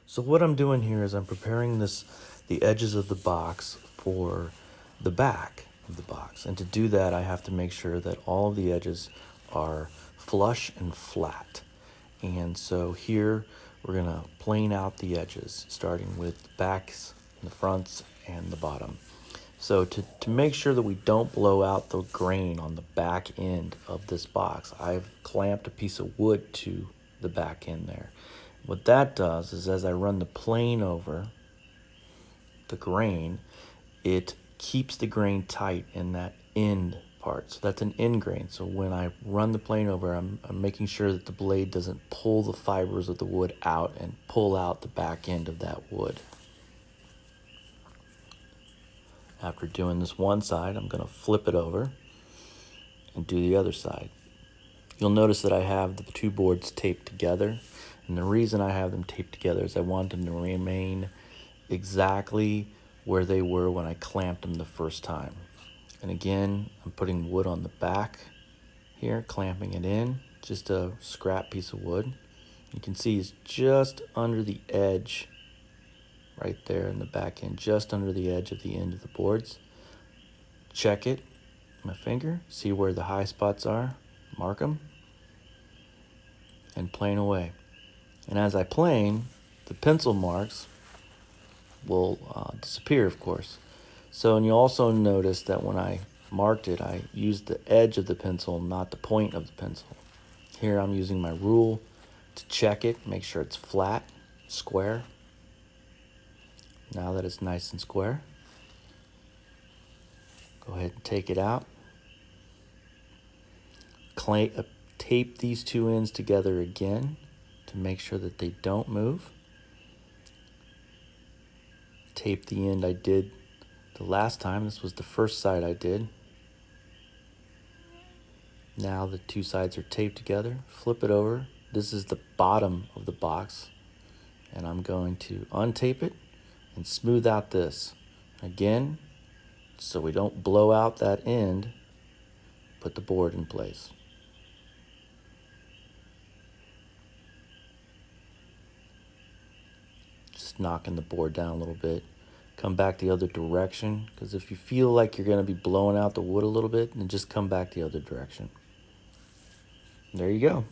So what I'm doing here is I'm preparing the edges of the box for the back of the box. And to do that, I have to make sure that all of the edges are flush and flat. And so here we're gonna plane out the edges, starting with the backs, the fronts, and the bottom. So to make sure that we don't blow out the grain on the back end of this box, I've clamped a piece of wood to the back end there. What that does is as I run the plane over the grain, it keeps the grain tight in that end part. So that's an end grain. So when I run the plane over, I'm making sure that the blade doesn't pull the fibers of the wood out and pull out the back end of that wood. After doing this one side, I'm going to flip it over and do the other side. You'll notice that I have the two boards taped together. And the reason I have them taped together is I want them to remain exactly where they were when I clamped them the first time. And again, I'm putting wood on the back here, clamping it in, just a scrap piece of wood. You can see it's just under the edge, right there in the back end, just under the edge of the end of the boards. Check it, my finger, see where the high spots are, mark them, and plane away. And as I plane, the pencil marks will disappear, of course. So, and you also notice that when I marked it, I used the edge of the pencil, not the point of the pencil. Here I'm using my rule to check it, make sure it's flat, square. Now that it's nice and square, go ahead and take it out. Tape these two ends together again to make sure that they don't move. Tape the end I did the last time. This was the first side I did. Now the two sides are taped together. Flip it over. This is the bottom of the box. And I'm going to untape it and smooth out this. Again, so we don't blow out that end, put the board in place. Just knocking the board down a little bit. Come back the other direction, because if you feel like you're going to be blowing out the wood a little bit, then just come back the other direction. There you go.